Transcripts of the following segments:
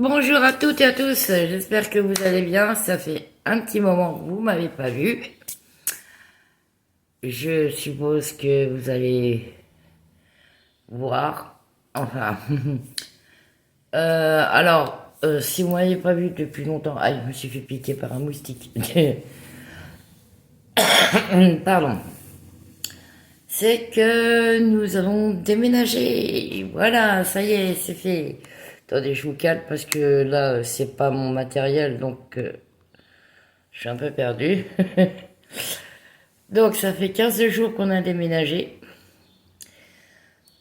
Bonjour à toutes et à tous, j'espère que vous allez bien. Ça fait un petit moment que vous m'avez pas vu. Je suppose que vous allez voir. Enfin, si vous m'avez pas vu depuis longtemps, ah, je me suis fait piquer par un moustique. Pardon. C'est que nous allons déménager. Voilà, ça y est, c'est fait. Attendez, je vous calme parce que là, c'est pas mon matériel, donc je suis un peu perdu. Donc ça fait 15 jours qu'on a déménagé.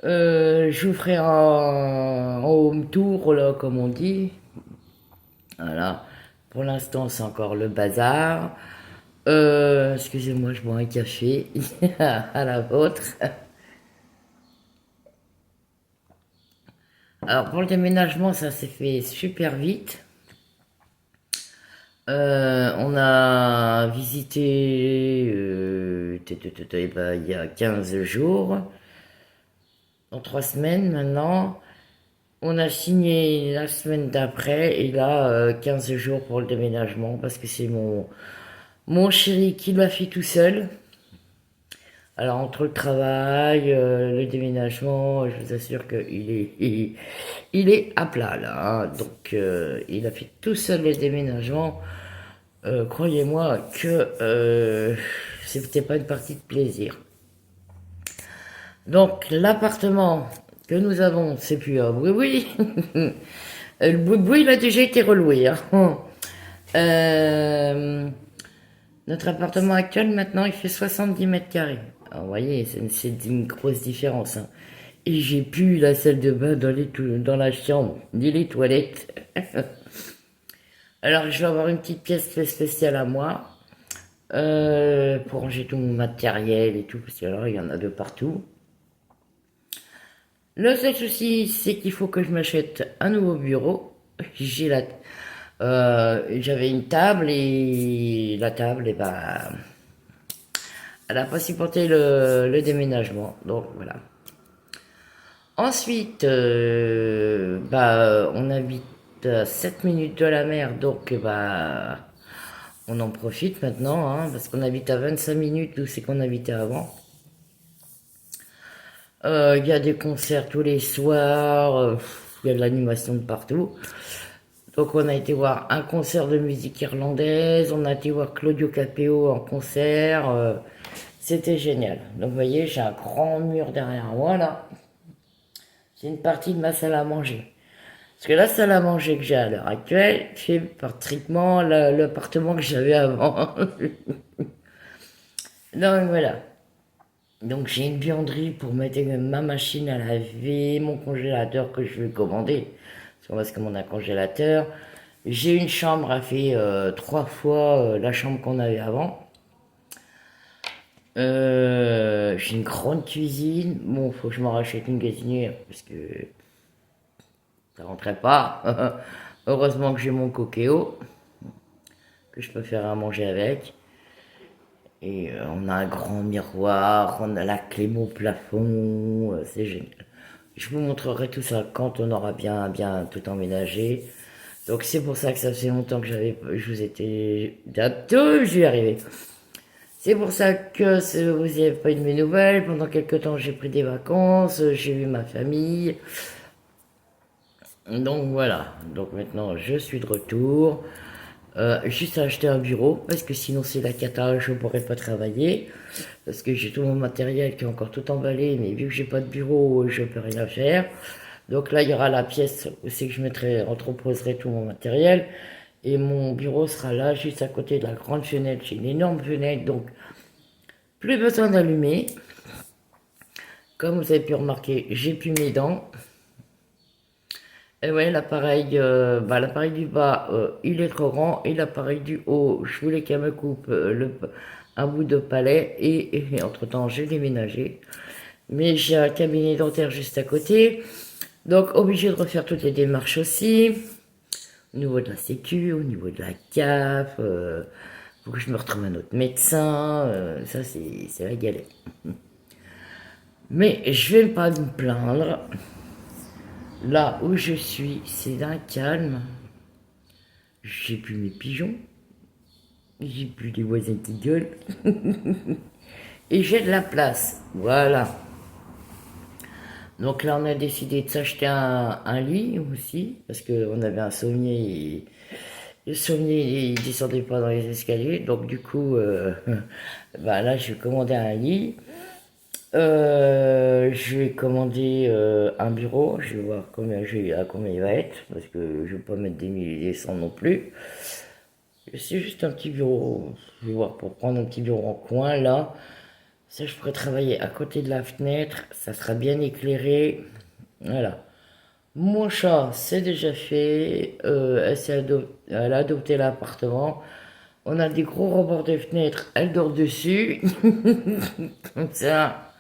Je vous ferai un home tour, là, comme on dit. Voilà. Pour l'instant, c'est encore le bazar. Excusez-moi, je bois un café à la vôtre. Alors pour le déménagement, ça s'est fait super vite. On a visité il y a 15 jours, dans 3 semaines maintenant. On a signé la semaine d'après et là, 15 jours pour le déménagement parce que c'est mon chéri qui l'a fait tout seul. Alors entre le travail, le déménagement, je vous assure qu'il est à plat là, hein. Donc il a fait tout seul le déménagement. Croyez-moi que c'était pas une partie de plaisir. Donc l'appartement que nous avons, c'est plus un oui. Le boui il a déjà été reloué, hein. Euh, Notre appartement actuel, maintenant, il fait 70 mètres carrés. Alors, vous voyez, c'est une grosse différence, hein. Et j'ai plus la salle de bain dans la chambre, ni les toilettes. Alors, je vais avoir une petite pièce spéciale à moi, pour ranger tout mon matériel et tout, parce que alors, il y en a de partout. Le seul souci, c'est qu'il faut que je m'achète un nouveau bureau. J'avais une table et la table, elle n'a pas supporté le déménagement. Donc voilà. Ensuite, on habite à 7 minutes de la mer, donc on en profite maintenant, hein, parce qu'on habite à 25 minutes d'où c'est qu'on habitait avant. Il y a des concerts tous les soirs, il y a de l'animation de partout. Donc on a été voir un concert de musique irlandaise, on a été voir Claudio Capeo en concert, c'était génial. Donc vous voyez, j'ai un grand mur derrière moi là, c'est une partie de ma salle à manger. Parce que la salle à manger que j'ai à l'heure actuelle fait pratiquement l'appartement que j'avais avant. Donc voilà. Donc j'ai une buanderie pour mettre ma machine à laver, mon congélateur que je vais commander. Parce qu'on va se commander un congélateur. J'ai une chambre à faire 3 fois la chambre qu'on avait avant. J'ai une grande cuisine. Bon, faut que je m'en rachète une cuisinière parce que ça rentrait pas. Heureusement que j'ai mon coquéo que je peux faire à manger avec. Et on a un grand miroir, on a la clé au plafond, c'est génial. Je vous montrerai tout ça quand on aura bien tout emménagé. Donc c'est pour ça que ça fait longtemps que je vous étais, bientôt je vais y arriver. C'est pour ça que vous n'avez pas eu de mes nouvelles. Pendant quelques temps j'ai pris des vacances, j'ai vu ma famille. Donc voilà, donc maintenant je suis de retour. Juste à acheter un bureau, parce que sinon c'est la cata, je ne pourrais pas travailler. Parce que j'ai tout mon matériel qui est encore tout emballé, mais vu que j'ai pas de bureau, je peux rien faire. Donc là, il y aura la pièce où c'est que entreposerai tout mon matériel. Et mon bureau sera là, juste à côté de la grande fenêtre. J'ai une énorme fenêtre, donc plus besoin d'allumer. Comme vous avez pu remarquer, j'ai plus mes dents. Et ouais, l'appareil du bas, il est trop grand. Et l'appareil du haut, je voulais qu'elle me coupe un bout de palais. Et entre-temps, j'ai déménagé. Mais j'ai un cabinet dentaire juste à côté. Donc, obligé de refaire toutes les démarches aussi. Au niveau de la sécu, au niveau de la CAF. Faut que je me retrouve un autre médecin. Ça, c'est la galère. Mais je vais pas me plaindre. Là où je suis, c'est d'un calme. J'ai plus mes pigeons. J'ai plus les voisins qui gueulent. Et j'ai de la place. Voilà. Donc là, on a décidé de s'acheter un lit aussi, parce qu'on avait un sommier, le sommier, il descendait pas dans les escaliers, donc du coup, bah là, j'ai commandé un lit. Je vais commander un bureau, je vais voir à combien il va être, parce que je vais pas mettre des milliers et des cents non plus. C'est juste un petit bureau, je vais voir, pour prendre un petit bureau en coin, là. Ça, je pourrais travailler à côté de la fenêtre, ça sera bien éclairé. Voilà. Mon chat, c'est déjà fait. Elle a adopté l'appartement. On a des gros rebords de fenêtres. Elle dort dessus. Comme ça.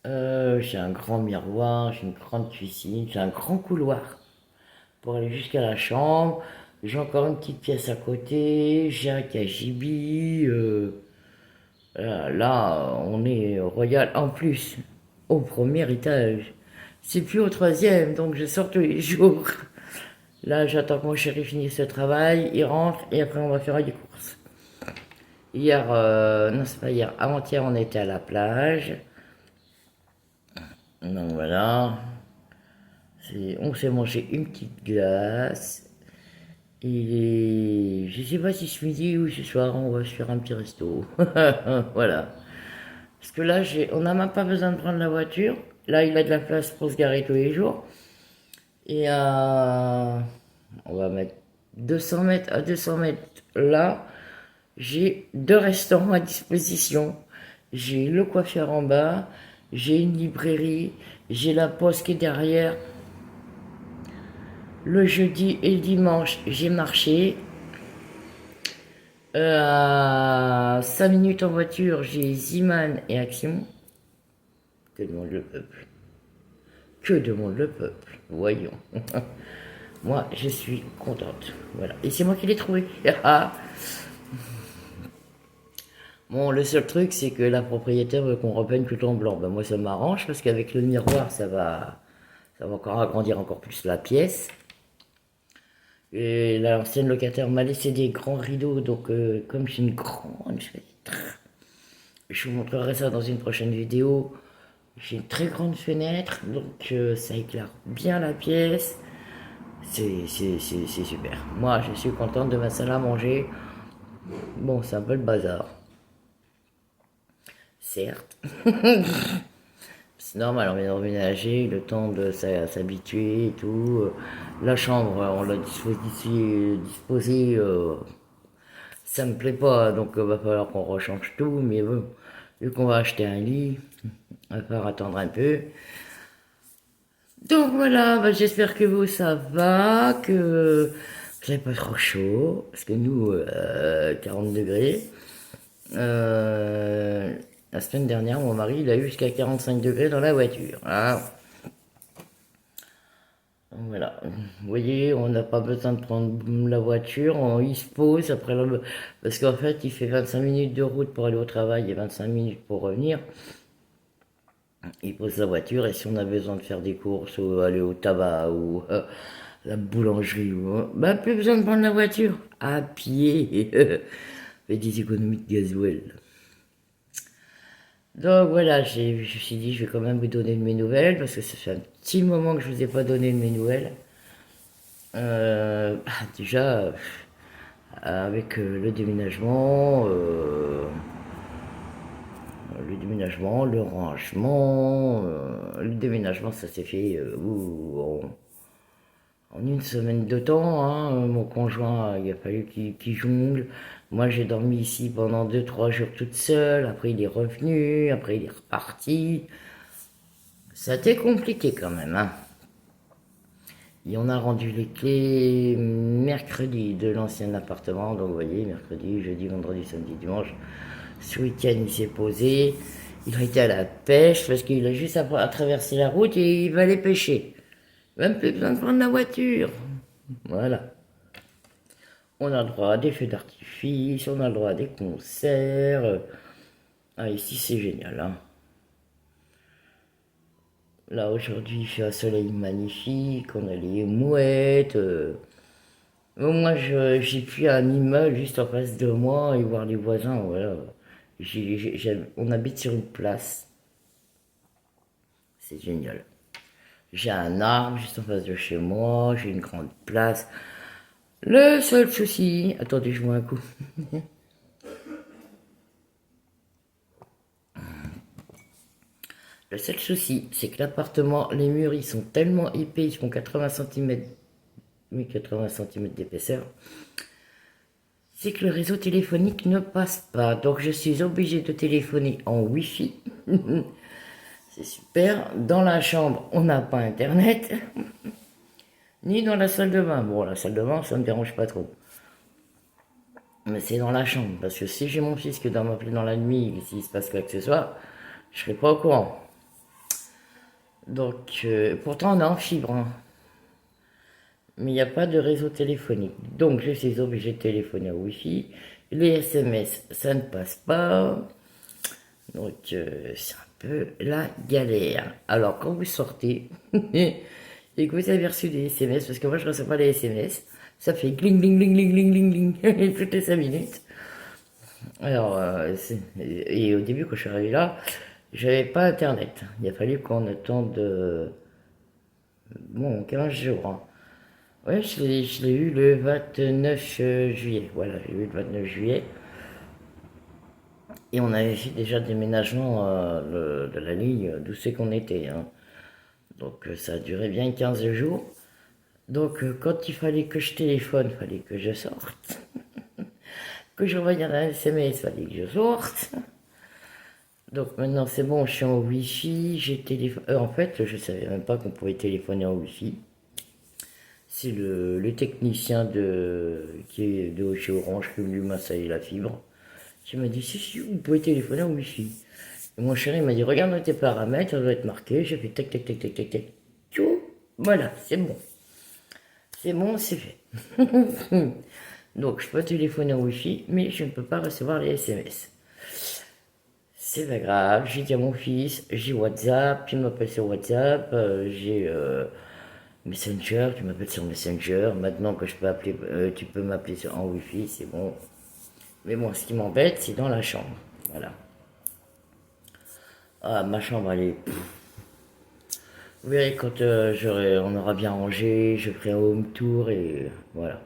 J'ai un grand miroir, j'ai une grande cuisine, j'ai un grand couloir pour aller jusqu'à la chambre. J'ai encore une petite pièce à côté. J'ai un cagibi. Là, on est royal. En plus, au premier étage. C'est plus au troisième, donc je sors tous les jours. Là, j'attends que mon chéri finisse le travail, il rentre et après on va faire des courses. Hier, non c'est pas hier, avant-hier on était à la plage. Donc voilà, on s'est mangé une petite glace. Je sais pas si ce midi ou ce soir on va se faire un petit resto. Voilà. Parce que là, on n'a même pas besoin de prendre la voiture. Là, il a de la place pour se garer tous les jours. Et on va mettre 200 mètres à 200 mètres là. J'ai deux restaurants à disposition. J'ai le coiffeur en bas. J'ai une librairie. J'ai la poste qui est derrière. Le jeudi et le dimanche, j'ai marché. À 5 minutes en voiture, j'ai Ziman et Action. Que demande le peuple? Que demande le peuple? Voyons. Moi, je suis contente. Voilà. Et c'est moi qui l'ai trouvé. Bon, le seul truc, c'est que la propriétaire veut qu'on repeigne tout en blanc. Ben, moi, ça m'arrange parce qu'avec le miroir, ça va encore agrandir encore plus la pièce. Et l'ancienne locataire m'a laissé des grands rideaux, donc comme j'ai une grande fenêtre, je vous montrerai ça dans une prochaine vidéo. J'ai une très grande fenêtre, donc ça éclaire bien la pièce. C'est super. Moi, je suis contente de ma salle à manger. Bon, c'est un peu le bazar. Certes. C'est normal, on vient de emménager, le temps de s'habituer et tout. La chambre, on l'a disposée, ça me plaît pas, donc va falloir qu'on rechange tout. Mais bon, vu qu'on va acheter un lit, on va falloir attendre un peu. Donc voilà, bah, j'espère que vous ça va, que vous n'avez pas trop chaud, parce que nous, 40 degrés. La semaine dernière, mon mari, il a eu jusqu'à 45 degrés dans la voiture. Hein. Voilà. Vous voyez, on n'a pas besoin de prendre la voiture, il se pose après parce qu'en fait, il fait 25 minutes de route pour aller au travail et 25 minutes pour revenir. Il pose la voiture et si on a besoin de faire des courses ou aller au tabac ou la boulangerie, bah plus besoin de prendre la voiture. À pied. Fait des économies de gasoil. Donc voilà, je me suis dit, je vais quand même vous donner de mes nouvelles, parce que ça fait un petit moment que je vous ai pas donné de mes nouvelles. Déjà, avec le déménagement, le rangement, le déménagement, ça s'est fait en une semaine de temps. Hein. Mon conjoint, il a fallu qu'il jongle. Moi, j'ai dormi ici pendant 2-3 jours toute seule. Après, il est revenu. Après, il est reparti. Ça a été compliqué quand même. Hein. Et on a rendu les clés mercredi de l'ancien appartement. Donc, vous voyez, mercredi, jeudi, vendredi, samedi, dimanche. Ce week-end, il s'est posé. Il a été à la pêche parce qu'il a juste à traverser la route et il va aller pêcher. Même plus besoin de prendre la voiture. Voilà. On a le droit à des feux d'artifice, on a le droit à des concerts. Ah, ici, c'est génial. Hein. Là, aujourd'hui, il fait un soleil magnifique, on a les mouettes. Moi, j'ai pris un immeuble juste en face de moi et voir les voisins, voilà. On habite sur une place. C'est génial. J'ai un arbre juste en face de chez moi, j'ai une grande place. Le seul souci... Attendez, je vois un coup. Le seul souci, c'est que l'appartement, les murs, ils sont tellement épais, ils font 80 cm, oui, 80 cm d'épaisseur, c'est que le réseau téléphonique ne passe pas. Donc je suis obligée de téléphoner en Wi-Fi. C'est super. Dans la chambre, on n'a pas Internet. Ni dans la salle de bain. Bon, la salle de bain, ça ne me dérange pas trop. Mais c'est dans la chambre. Parce que si j'ai mon fils qui doit m'appeler dans la nuit, et s'il se passe quoi que ce soit, je ne serai pas au courant. Donc, pourtant, on est en fibre, hein. Mais il n'y a pas de réseau téléphonique. Donc, je suis obligé de téléphoner au Wi-Fi. Les SMS, ça ne passe pas. Donc, c'est un peu la galère. Alors, quand vous sortez et que vous avez reçu des SMS, parce que moi, je ne reçois pas les SMS, ça fait gling, gling, gling, gling, gling, gling, gling, toutes les 5 minutes. Alors, et au début, quand je suis arrivé là, j'avais pas Internet. Il a fallu qu'on attende, bon, 15 jours, hein. Ouais, je l'ai eu le 29 juillet. Voilà, j'ai eu le 29 juillet. Et on avait fait déjà le déménagement de la ligne d'où c'est qu'on était, hein. Donc ça a duré bien 15 jours. Donc quand il fallait que je téléphone, il fallait que je sorte. Que j'envoie un SMS, il fallait que je sorte. Donc maintenant c'est bon, je suis en Wi-Fi, j'ai téléphoné. En fait, je savais même pas qu'on pouvait téléphoner en Wi-Fi. C'est le technicien qui est de chez Orange qui est venu m'installer la fibre. Qui m'a dit, si, vous pouvez téléphoner en Wi-Fi. Et mon chéri m'a dit, regarde dans tes paramètres, ça doit être marqué. J'ai fait tac, tac, tac, tac, tac, tac. Tchou, voilà, c'est bon. C'est bon, c'est fait. Donc, je peux téléphoner en Wi-Fi, mais je ne peux pas recevoir les SMS. C'est pas grave, j'ai dit à mon fils, j'ai WhatsApp, tu m'appelles sur WhatsApp, j'ai Messenger, tu m'appelles sur Messenger. Maintenant que je peux appeler, tu peux m'appeler en Wi-Fi, c'est bon. Mais bon, ce qui m'embête, c'est dans la chambre. Voilà. Ah, ma chambre, elle est... Vous verrez, quand on aura bien rangé, je ferai un home tour et voilà.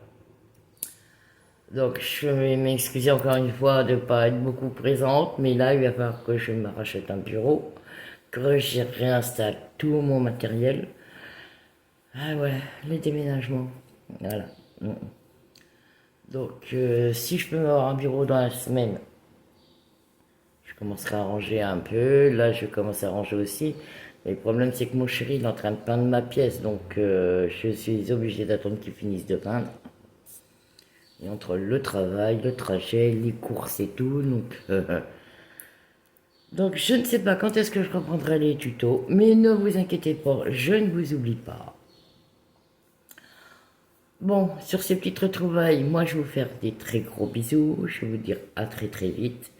Donc, je vais m'excuser encore une fois de ne pas être beaucoup présente, mais là, il va falloir que je me rachète un bureau, que je réinstalle tout mon matériel. Ah ouais, les déménagements. Voilà. Donc, si je peux avoir un bureau dans la semaine, je commencerai à ranger un peu. Là, je commence à ranger aussi. Mais le problème, c'est que mon chéri, il est en train de peindre ma pièce. Donc, je suis obligé d'attendre qu'il finisse de peindre. Et entre le travail, le trajet, les courses et tout. Donc, je ne sais pas quand est-ce que je reprendrai les tutos. Mais ne vous inquiétez pas, je ne vous oublie pas. Bon, sur ces petites retrouvailles, moi, je vais vous faire des très gros bisous. Je vais vous dire à très très vite.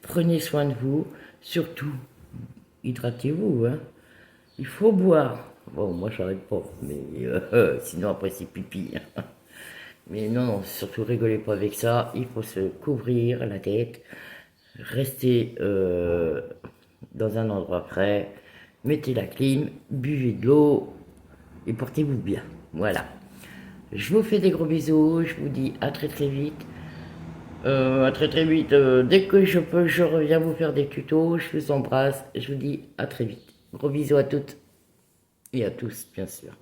Prenez soin de vous. Surtout, hydratez-vous, hein. Il faut boire. Bon, moi, j'arrête pas, mais sinon, après, c'est pipi. Mais non, non, surtout, rigolez pas avec ça. Il faut se couvrir la tête. Restez dans un endroit frais. Mettez la clim, buvez de l'eau et portez-vous bien. Voilà. Je vous fais des gros bisous. Je vous dis à très très vite. À très très vite. Dès que je peux, je reviens vous faire des tutos. Je vous embrasse. Je vous dis à très vite. Gros bisous à toutes et à tous, bien sûr.